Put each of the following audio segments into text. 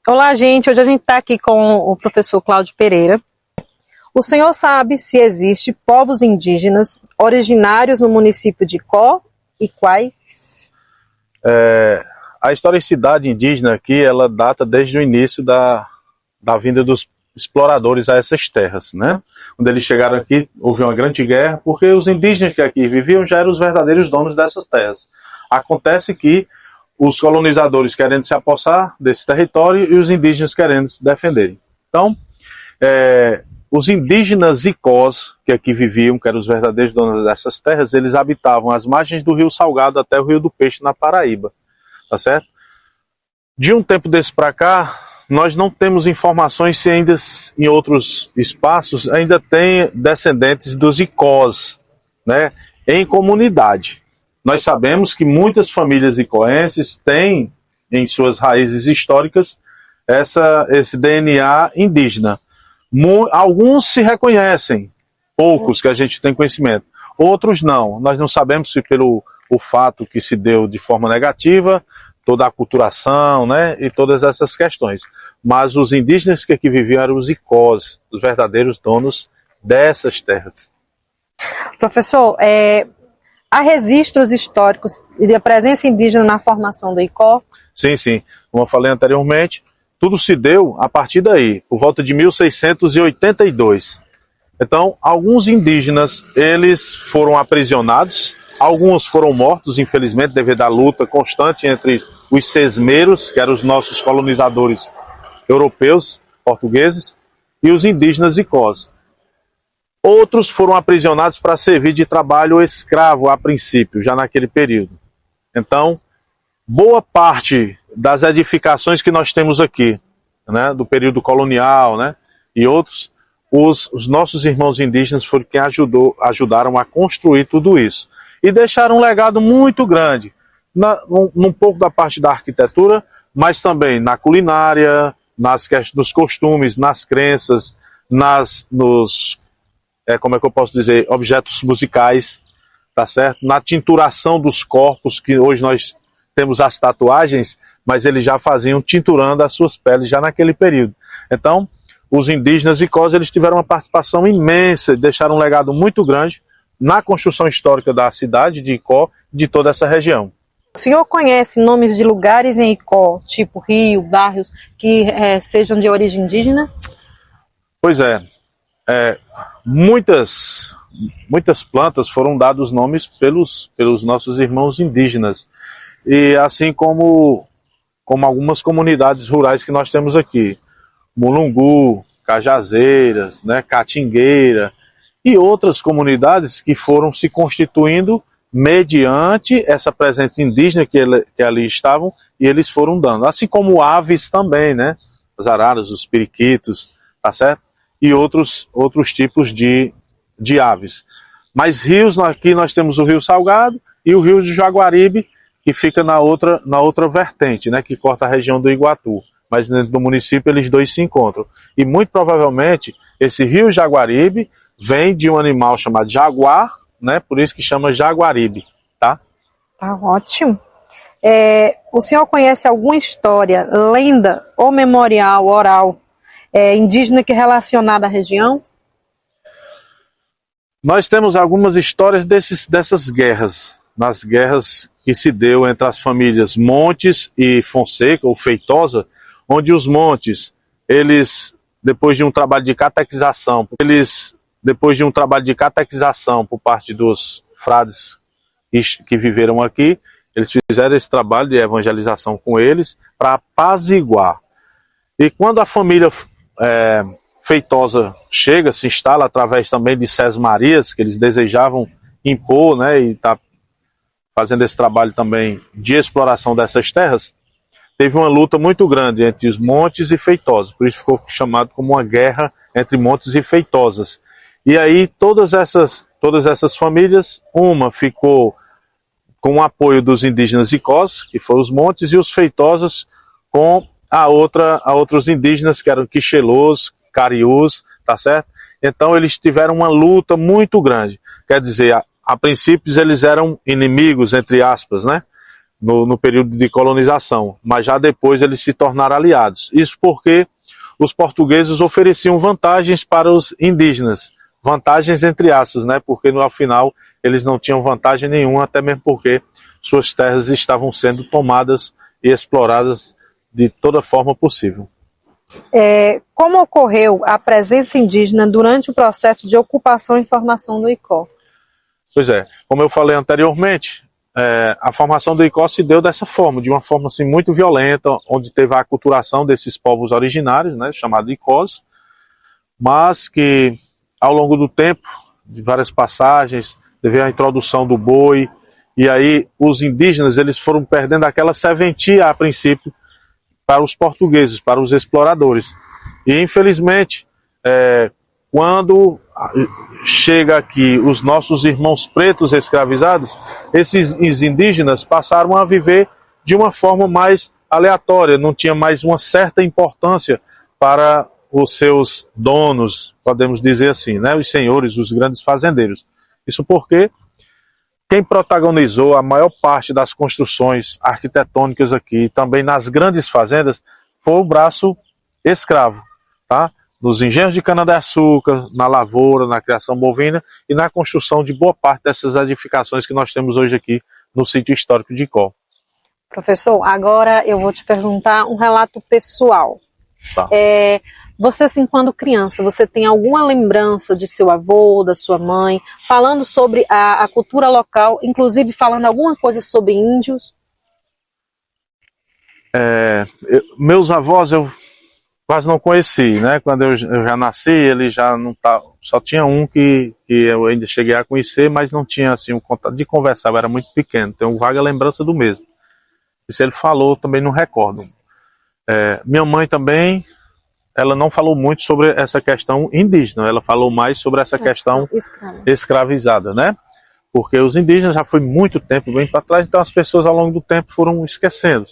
Olá, gente. Hoje a gente está aqui com o professor Cláudio Pereira. O senhor sabe se existe povos indígenas originários no município de Icó e quais? A historicidade indígena aqui, ela data desde o início da vinda dos exploradores a essas terras, né? Quando eles chegaram aqui, houve uma grande guerra, porque os indígenas que aqui viviam já eram os verdadeiros donos dessas terras. Acontece que os colonizadores querendo se apossar desse território e os indígenas querendo se defenderem. Então, os indígenas Icós, que aqui viviam, que eram os verdadeiros donos dessas terras, eles habitavam as margens do Rio Salgado até o Rio do Peixe, na Paraíba, tá certo? De um tempo desse para cá, nós não temos informações se ainda em outros espaços ainda tem descendentes dos Icós, né, em comunidade. Nós sabemos que muitas famílias icoenses têm em suas raízes históricas esse DNA indígena. Alguns se reconhecem, poucos que a gente tem conhecimento, outros não. Nós não sabemos se pelo o fato que se deu de forma negativa, toda a aculturação, né, e todas essas questões. Mas os indígenas que aqui viviam eram os Icós, os verdadeiros donos dessas terras. Professor, há registros históricos de presença indígena na formação do Icó? Sim, sim. Como eu falei anteriormente, tudo se deu a partir daí, por volta de 1682. Então, alguns indígenas, eles foram aprisionados, alguns foram mortos, infelizmente, devido à luta constante entre os sesmeiros, que eram os nossos colonizadores europeus, portugueses, e os indígenas Icós. Outros foram aprisionados para servir de trabalho escravo a princípio, já naquele período. Então, boa parte das edificações que nós temos aqui, né, do período colonial, né, e outros, os nossos irmãos indígenas foram quem ajudaram a construir tudo isso. E deixaram um legado muito grande, num pouco da parte da arquitetura, mas também na culinária, nos costumes, nas crenças, como é que eu posso dizer, objetos musicais, tá certo? Na tinturação dos corpos, que hoje nós temos as tatuagens, mas eles já faziam tinturando as suas peles já naquele período. Então, os indígenas Icós, eles tiveram uma participação imensa, deixaram um legado muito grande na construção histórica da cidade de Icó, de toda essa região. O senhor conhece nomes de lugares em Icó, tipo rio, bairros, que sejam de origem indígena? Pois muitas plantas foram dados nomes pelos nossos irmãos indígenas. E assim como algumas comunidades rurais que nós temos aqui. Mulungu, Cajazeiras, né, Catingueira e outras comunidades que foram se constituindo mediante essa presença indígena que ali estavam e eles foram dando. Assim como aves também, né? As araras, os periquitos, tá certo? E outros tipos de aves. Mas rios, aqui nós temos o Rio Salgado e o Rio de Jaguaribe, que fica na outra vertente, né? Que corta a região do Iguatu. Mas dentro do município eles dois se encontram. E muito provavelmente esse Rio Jaguaribe vem de um animal chamado jaguar, né? Por isso que chama Jaguaribe, tá? Tá ótimo. O senhor conhece alguma história, lenda ou memorial oral indígena que é relacionada à região? Nós temos algumas histórias dessas guerras, nas guerras que se deu entre as famílias Montes e Fonseca, ou Feitosa, onde os Montes, depois de um trabalho de catequização por parte dos frades que viveram aqui, eles fizeram esse trabalho de evangelização com eles para apaziguar. E quando a família Feitosa chega, se instala através também de Sesmarias, que eles desejavam impor, né, e está fazendo esse trabalho também de exploração dessas terras, teve uma luta muito grande entre os Montes e Feitosas, por isso ficou chamado como uma guerra entre Montes e Feitosas. E aí todas essas famílias, uma ficou com o apoio dos indígenas Icós, que foram os Montes, e os Feitosas com a outros indígenas, que eram Quixelôs, Cariús, tá certo? Então eles tiveram uma luta muito grande. Quer dizer, a princípio eles eram inimigos, entre aspas, né? no período de colonização, mas já depois eles se tornaram aliados. Isso porque os portugueses ofereciam vantagens para os indígenas, vantagens entre aspas, né? Porque no final eles não tinham vantagem nenhuma, até mesmo porque suas terras estavam sendo tomadas e exploradas de toda forma possível. Como ocorreu a presença indígena durante o processo de ocupação e formação do ICO? Pois é, como eu falei anteriormente, a formação do ICO se deu dessa forma, de uma forma assim, muito violenta, onde teve a aculturação desses povos originários, né, chamados ICOs, mas que ao longo do tempo, de várias passagens, teve a introdução do boi, e aí os indígenas eles foram perdendo aquela serventia a princípio para os portugueses, para os exploradores. E infelizmente, quando chega aqui os nossos irmãos pretos escravizados, esses indígenas passaram a viver de uma forma mais aleatória, não tinha mais uma certa importância para os seus donos, podemos dizer assim, né? Os senhores, os grandes fazendeiros. Isso porque quem protagonizou a maior parte das construções arquitetônicas aqui, também nas grandes fazendas, foi o braço escravo, tá? Nos engenhos de cana-de-açúcar, na lavoura, na criação bovina e na construção de boa parte dessas edificações que nós temos hoje aqui no sítio histórico de Icó. Professor, agora eu vou te perguntar um relato pessoal. Tá. Você, assim, quando criança, você tem alguma lembrança de seu avô, da sua mãe, falando sobre a cultura local, inclusive falando alguma coisa sobre índios? Meus avós eu quase não conheci, né? Quando eu já nasci, ele já não tá, só tinha um que eu ainda cheguei a conhecer, mas não tinha assim um contato de conversar, eu era muito pequeno, tenho vaga lembrança do mesmo. E se ele falou, também não recordo. Minha mãe também, ela não falou muito sobre essa questão indígena, ela falou mais sobre essa questão escravizada, né? Porque os indígenas já foi muito tempo, bem para trás, então as pessoas ao longo do tempo foram esquecendo.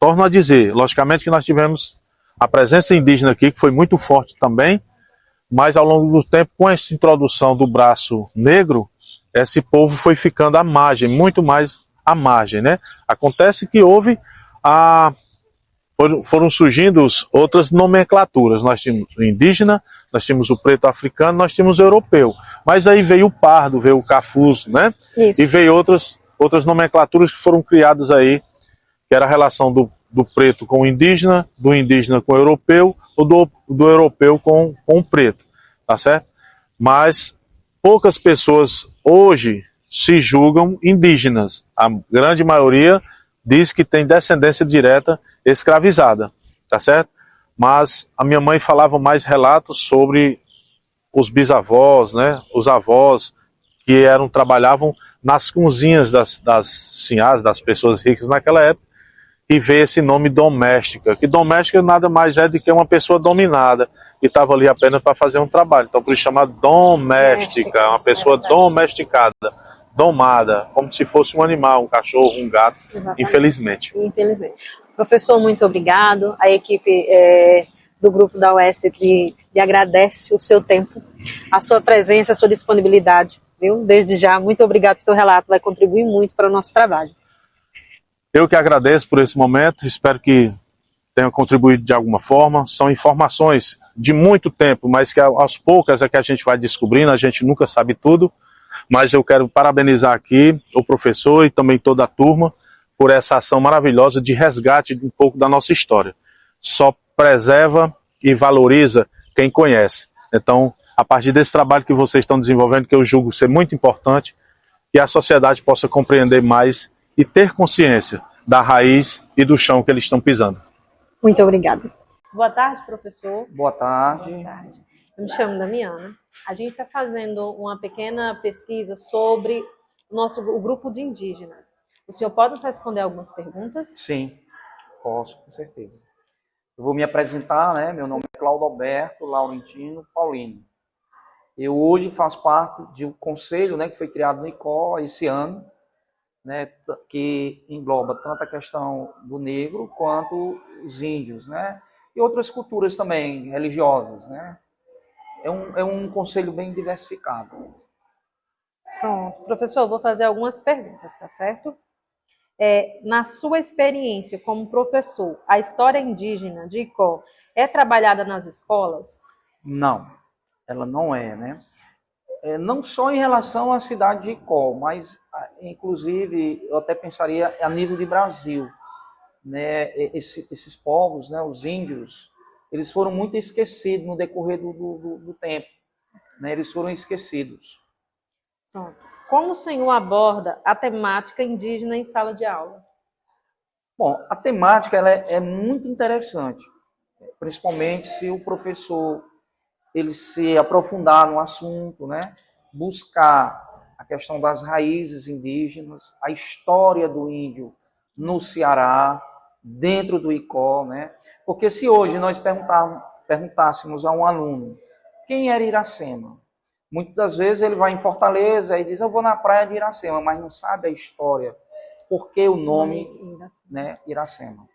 Torno a dizer, logicamente que nós tivemos a presença indígena aqui, que foi muito forte também, mas ao longo do tempo, com essa introdução do braço negro, esse povo foi ficando à margem, muito mais à margem, né? Acontece que foram surgindo outras nomenclaturas. Nós tínhamos o indígena, nós tínhamos o preto africano, nós tínhamos o europeu. Mas aí veio o pardo, veio o cafuso, né? Isso. E veio outras nomenclaturas que foram criadas aí, que era a relação do preto com o indígena, do indígena com o europeu, ou do europeu com o preto, tá certo? Mas poucas pessoas hoje se julgam indígenas. A grande maioria diz que tem descendência direta escravizada, tá certo? Mas a minha mãe falava mais relatos sobre os bisavós, né? Os avós que trabalhavam nas cozinhas das senhoras, das pessoas ricas naquela época, e veio esse nome doméstica, que doméstica nada mais é do que uma pessoa dominada, que estava ali apenas para fazer um trabalho. Então por isso chamado doméstica, uma pessoa domesticada, domada, como se fosse um animal, um cachorro, um gato. Exatamente. Infelizmente. Professor, muito obrigado. A equipe do grupo da UES lhe agradece o seu tempo, a sua presença, a sua disponibilidade. Viu? Desde já, muito obrigado pelo seu relato, vai contribuir muito para o nosso trabalho. Eu que agradeço por esse momento, espero que tenha contribuído de alguma forma. São informações de muito tempo, mas que aos poucos é que a gente vai descobrindo, a gente nunca sabe tudo. Mas eu quero parabenizar aqui o professor e também toda a turma por essa ação maravilhosa de resgate de um pouco da nossa história. Só preserva e valoriza quem conhece. Então, a partir desse trabalho que vocês estão desenvolvendo, que eu julgo ser muito importante, que a sociedade possa compreender mais e ter consciência da raiz e do chão que eles estão pisando. Muito obrigada. Boa tarde, professor. Boa tarde. Boa tarde. Eu me chamo Damiana. A gente está fazendo uma pequena pesquisa sobre o grupo de indígenas. O senhor pode nos responder algumas perguntas? Sim, posso, com certeza. Eu vou me apresentar, né? Meu nome é Claudio Alberto Laurentino Paulino. Eu hoje faço parte de um conselho, né, que foi criado no ICO esse ano, né, que engloba tanto a questão do negro quanto os índios, né, e outras culturas também religiosas, né. É um conselho bem diversificado. Pronto. Professor, eu vou fazer algumas perguntas, tá certo? Na sua experiência como professor, a história indígena de Icó é trabalhada nas escolas? Não, ela não é, né? Não só em relação à cidade de Icó, mas, inclusive, eu até pensaria a nível de Brasil, né? Esses povos, né, os índios, eles foram muito esquecidos no decorrer do tempo, né? Eles foram esquecidos. Pronto. Como o senhor aborda a temática indígena em sala de aula? Bom, a temática ela é muito interessante, principalmente se o professor ele se aprofundar no assunto, né? Buscar a questão das raízes indígenas, a história do índio no Ceará, dentro do Icó, né? Porque se hoje nós perguntássemos a um aluno quem era Iracema, muitas das vezes ele vai em Fortaleza e diz eu vou na praia de Iracema, mas não sabe a história, por que o nome, né, Iracema.